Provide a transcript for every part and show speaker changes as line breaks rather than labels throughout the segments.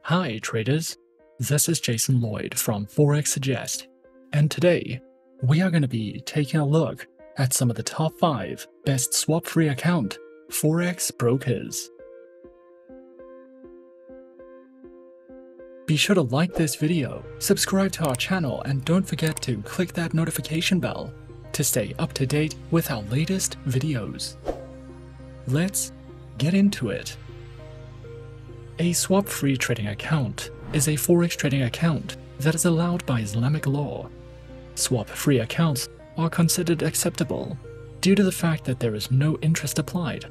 Hi traders, this is Jason Lloyd from Forexsuggest, and today we are going to be taking a look at some of the top 5 best swap-free account Forex brokers. Be sure to like this video, subscribe to our channel, and don't forget to click that notification bell to stay up to date with our latest videos. Let's get into it. A swap-free trading account is a Forex trading account that is allowed by Islamic law. Swap-free accounts are considered acceptable due to the fact that there is no interest applied.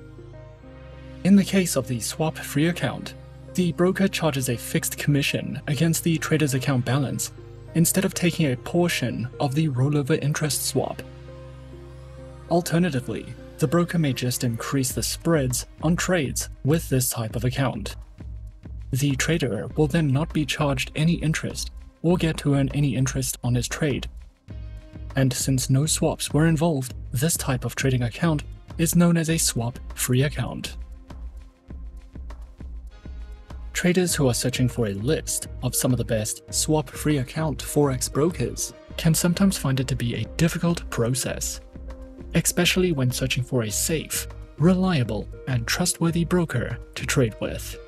In the case of the swap-free account, the broker charges a fixed commission against the trader's account balance instead of taking a portion of the rollover interest swap. Alternatively, the broker may just increase the spreads on trades with this type of account. The trader will then not be charged any interest or get to earn any interest on his trade. And since no swaps were involved, this type of trading account is known as a swap-free account. Traders who are searching for a list of some of the best swap-free account Forex brokers can sometimes find it to be a difficult process, especially when searching for a safe, reliable, and trustworthy broker to trade with.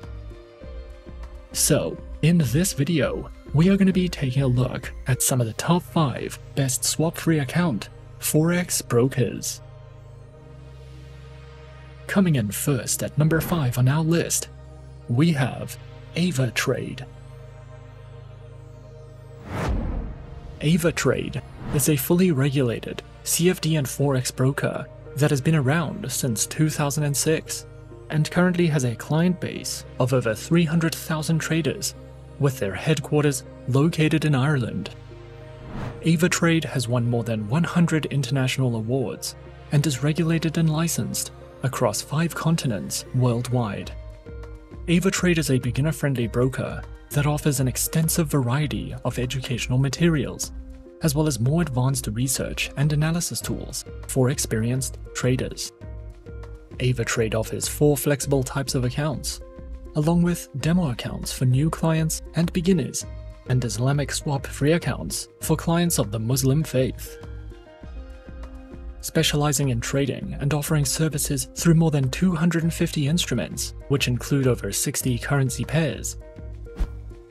So, in this video, we are going to be taking a look at some of the top 5 best swap-free account Forex brokers. Coming in first at number 5 on our list, we have Avatrade. Avatrade is a fully regulated CFD and Forex broker that has been around since 2006 and currently has a client base of over 300,000 traders, with their headquarters located in Ireland. Avatrade has won more than 100 international awards and is regulated and licensed across 5 continents worldwide. Avatrade is a beginner-friendly broker that offers an extensive variety of educational materials, as well as more advanced research and analysis tools for experienced traders. Avatrade offers 4 flexible types of accounts, along with demo accounts for new clients and beginners, and Islamic swap-free accounts for clients of the Muslim faith. Specializing in trading and offering services through more than 250 instruments, which include over 60 currency pairs,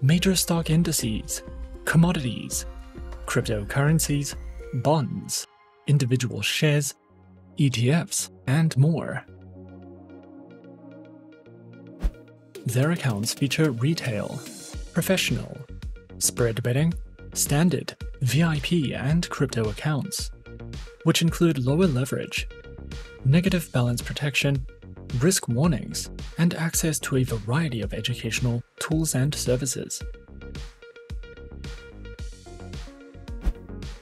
major stock indices, commodities, cryptocurrencies, bonds, individual shares, ETFs, and more. Their accounts feature retail, professional, spread betting, standard, VIP, and crypto accounts, which include lower leverage, negative balance protection, risk warnings, and access to a variety of educational tools and services.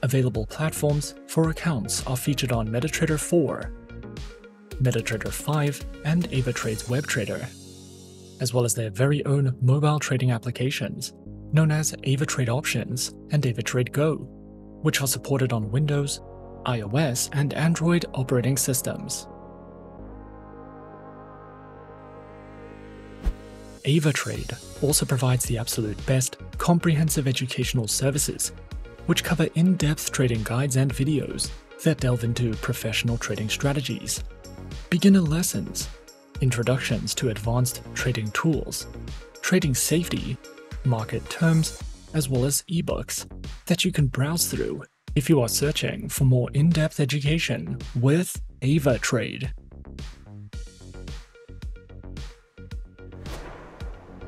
Available platforms for accounts are featured on MetaTrader 4, MetaTrader 5, and Avatrade's WebTrader, as well as their very own mobile trading applications, known as Avatrade Options and Avatrade Go, which are supported on Windows, iOS, and Android operating systems. Avatrade also provides the absolute best comprehensive educational services, which cover in-depth trading guides and videos that delve into professional trading strategies, beginner lessons, introductions to advanced trading tools, trading safety, market terms, as well as ebooks that you can browse through if you are searching for more in-depth education with Avatrade.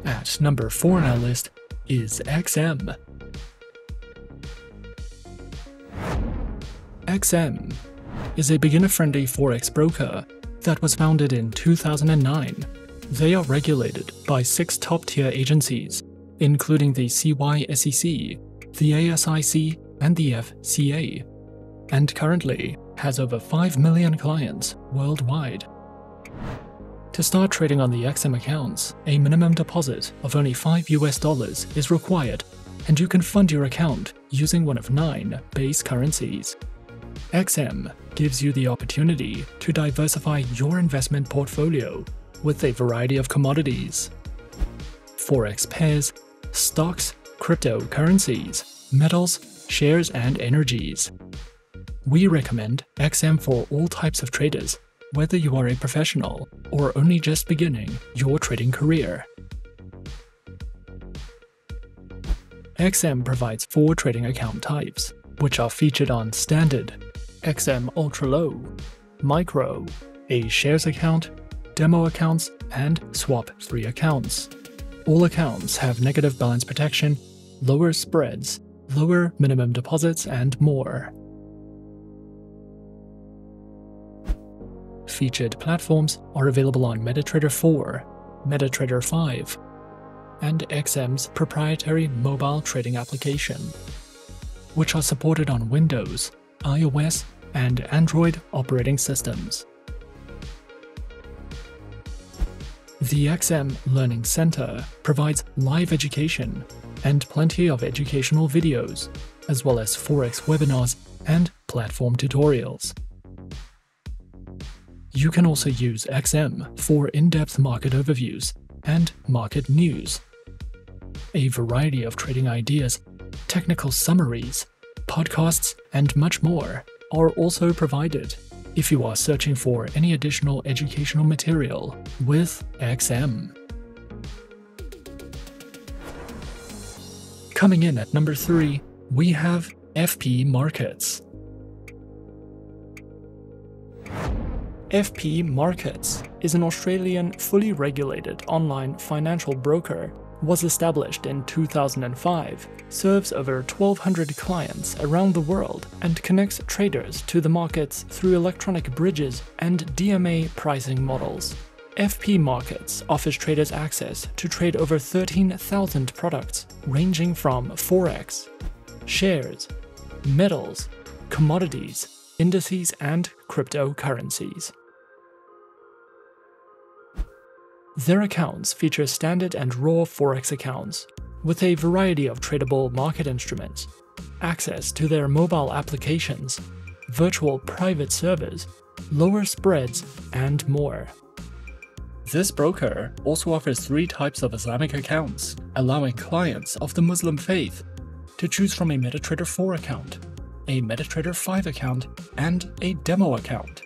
At number 4 on our list is XM. XM is a beginner-friendly Forex broker that was founded in 2009. They are regulated by 6 top-tier agencies, including the CySEC, the ASIC, and the FCA, and currently has over 5 million clients worldwide. To start trading on the XM accounts, a minimum deposit of only $5 is required, and you can fund your account using one of 9 base currencies. XM gives you the opportunity to diversify your investment portfolio with a variety of commodities. Forex pairs, stocks, cryptocurrencies, metals, shares, and energies. We recommend XM for all types of traders, whether you are a professional or only just beginning your trading career. XM provides 4 trading account types, which are featured on Standard, XM Ultra Low, Micro, a Shares account, Demo accounts, and Swap-free accounts. All accounts have negative balance protection, lower spreads, lower minimum deposits, and more. Featured platforms are available on MetaTrader 4, MetaTrader 5, and XM's proprietary mobile trading application, which are supported on Windows, iOS, and Android operating systems. The XM Learning Center provides live education and plenty of educational videos, as well as Forex webinars and platform tutorials. You can also use XM for in-depth market overviews and market news. A variety of trading ideas, technical summaries, podcasts, and much more are also provided if you are searching for any additional educational material with XM. Coming in at number 3, we have FP Markets. FP Markets is an Australian fully regulated online financial broker, was established in 2005, serves over 1,200 clients around the world, and connects traders to the markets through electronic bridges and DMA pricing models. FP Markets offers traders access to trade over 13,000 products ranging from Forex, shares, metals, commodities, indices, and cryptocurrencies. Their accounts feature standard and raw Forex accounts, with a variety of tradable market instruments, access to their mobile applications, virtual private servers, lower spreads, and more. This broker also offers 3 types of Islamic accounts, allowing clients of the Muslim faith to choose from a MetaTrader 4 account, a MetaTrader 5 account, and a Demo account.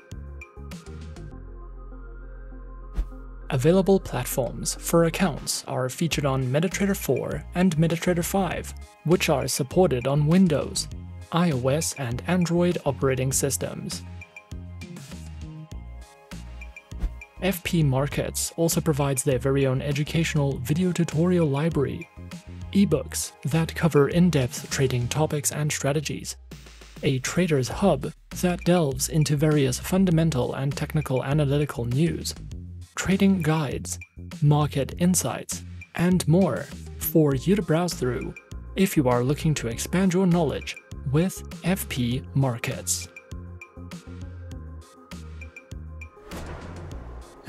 Available platforms for accounts are featured on MetaTrader 4 and MetaTrader 5, which are supported on Windows, iOS, and Android operating systems. FP Markets also provides their very own educational video tutorial library, ebooks that cover in-depth trading topics and strategies, a trader's hub that delves into various fundamental and technical analytical news, trading guides, market insights, and more for you to browse through if you are looking to expand your knowledge with FP Markets.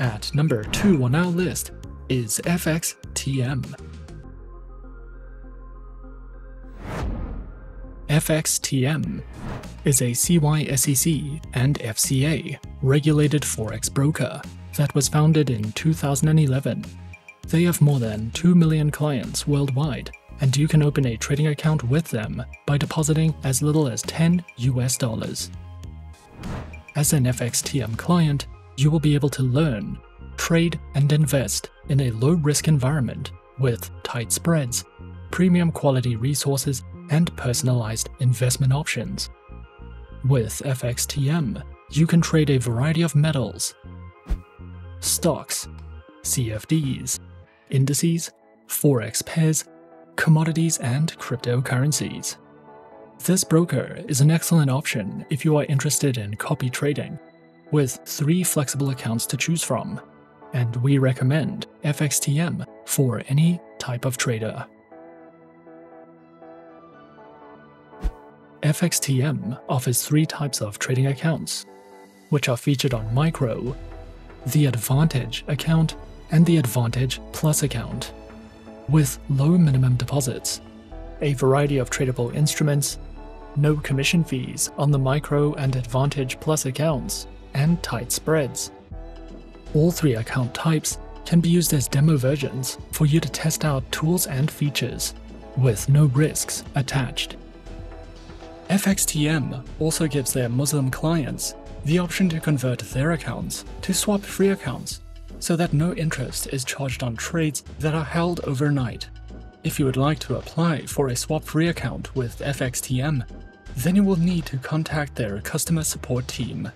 At number 2 on our list is FXTM. FXTM is a CySEC and FCA regulated Forex broker that was founded in 2011. They have more than 2 million clients worldwide, and you can open a trading account with them by depositing as little as $10 US. As an FXTM client, you will be able to learn, trade, and invest in a low-risk environment with tight spreads, premium quality resources, and personalized investment options. With FXTM, you can trade a variety of metals, stocks, CFDs, indices, Forex pairs, commodities, and cryptocurrencies. This broker is an excellent option if you are interested in copy trading, with 3 flexible accounts to choose from, and we recommend FXTM for any type of trader. FXTM offers 3 types of trading accounts, which are featured on Micro, the Advantage account, and the Advantage Plus account, with low minimum deposits, a variety of tradable instruments, no commission fees on the Micro and Advantage Plus accounts, and tight spreads. All 3 account types can be used as demo versions for you to test out tools and features, with no risks attached. FXTM also gives their Muslim clients the option to convert their accounts to swap-free accounts, so that no interest is charged on trades that are held overnight. If you would like to apply for a swap-free account with FXTM, then you will need to contact their customer support team.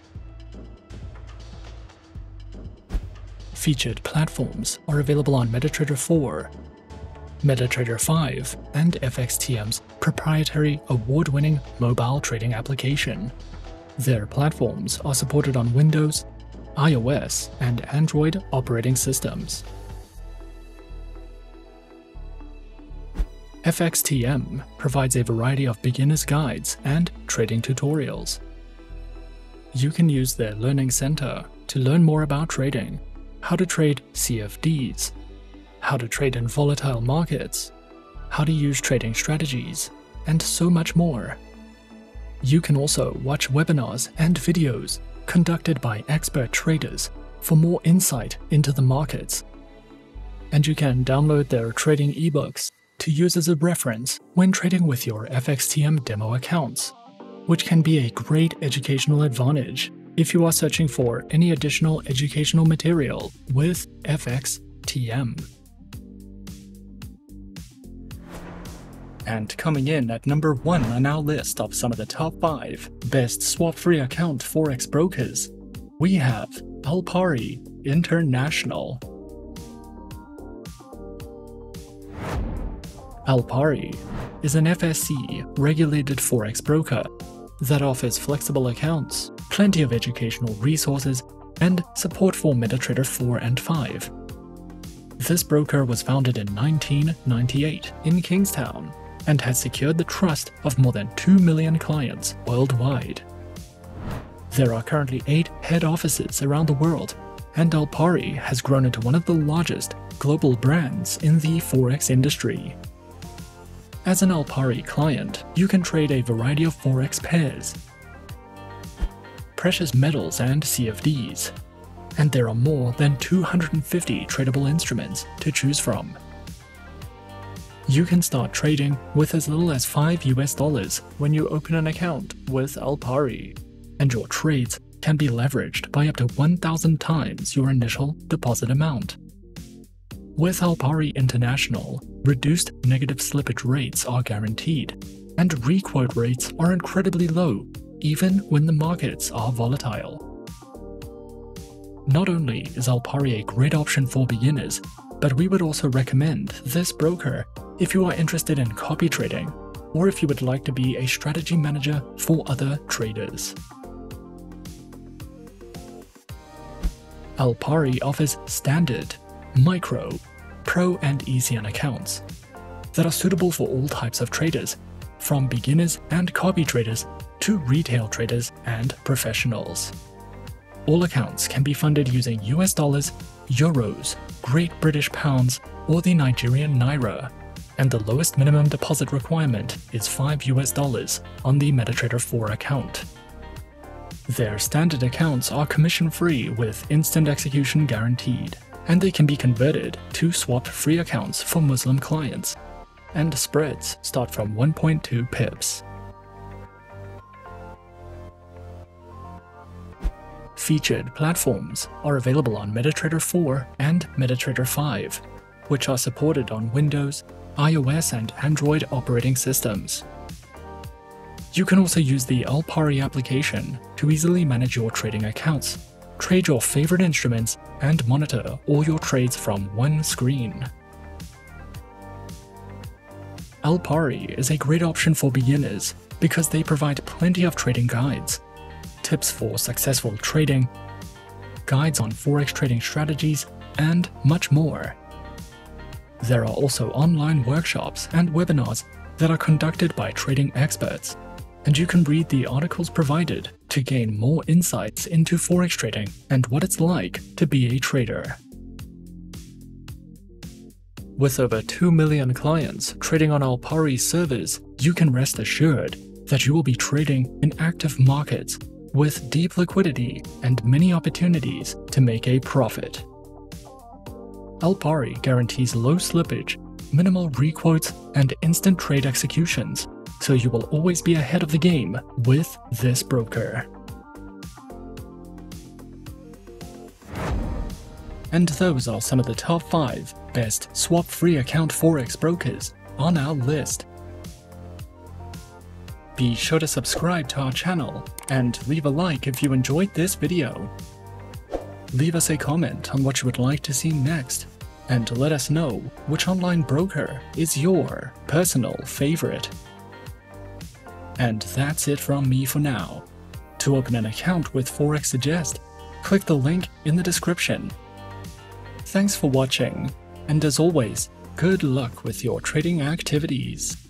Featured platforms are available on MetaTrader 4, MetaTrader 5, and FXTM's proprietary award-winning mobile trading application. Their platforms are supported on Windows, iOS, and Android operating systems. FXTM provides a variety of beginner's guides and trading tutorials. You can use their Learning Center to learn more about trading, how to trade CFDs, how to trade in volatile markets, how to use trading strategies, and so much more. You can also watch webinars and videos conducted by expert traders for more insight into the markets. And you can download their trading ebooks to use as a reference when trading with your FXTM demo accounts, which can be a great educational advantage if you are searching for any additional educational material with FXTM. And coming in at number 1 on our list of some of the top 5 best swap-free account Forex brokers, we have Alpari International. Alpari is an FSC-regulated Forex broker that offers flexible accounts, plenty of educational resources, and support for MetaTrader 4 and 5. This broker was founded in 1998 in Kingstown and has secured the trust of more than 2 million clients worldwide. There are currently 8 head offices around the world, and Alpari has grown into one of the largest global brands in the Forex industry. As an Alpari client, you can trade a variety of Forex pairs, precious metals and CFDs, and there are more than 250 tradable instruments to choose from. You can start trading with as little as $5 when you open an account with Alpari, and your trades can be leveraged by up to 1,000 times your initial deposit amount. With Alpari International, reduced negative slippage rates are guaranteed, and requote rates are incredibly low, even when the markets are volatile. Not only is Alpari a great option for beginners, but we would also recommend this broker if you are interested in copy trading, or if you would like to be a strategy manager for other traders. Alpari offers standard, micro, pro, and ECN accounts that are suitable for all types of traders, from beginners and copy traders to retail traders and professionals. All accounts can be funded using US dollars, euros, Great British pounds, or the Nigerian naira, and the lowest minimum deposit requirement is $5 on the MetaTrader 4 account. Their standard accounts are commission-free with instant execution guaranteed, and they can be converted to swap-free accounts for Muslim clients, and spreads start from 1.2 pips. Featured platforms are available on MetaTrader 4 and MetaTrader 5, which are supported on Windows, iOS, and Android operating systems. You can also use the Alpari application to easily manage your trading accounts, trade your favorite instruments, and monitor all your trades from one screen. Alpari is a great option for beginners because they provide plenty of trading guides, tips for successful trading, guides on Forex trading strategies, and much more. There are also online workshops and webinars that are conducted by trading experts, and you can read the articles provided to gain more insights into Forex trading and what it's like to be a trader. With over 2 million clients trading on Alpari servers, you can rest assured that you will be trading in active markets with deep liquidity and many opportunities to make a profit. Alpari guarantees low slippage, minimal requotes, and instant trade executions, so you will always be ahead of the game with this broker. And those are some of the top 5 best swap-free account forex brokers on our list. Be sure to subscribe to our channel and leave a like if you enjoyed this video. Leave us a comment on what you would like to see next, and let us know which online broker is your personal favorite. And that's it from me for now. To open an account with Forexsuggest, click the link in the description. Thanks for watching, and as always, good luck with your trading activities.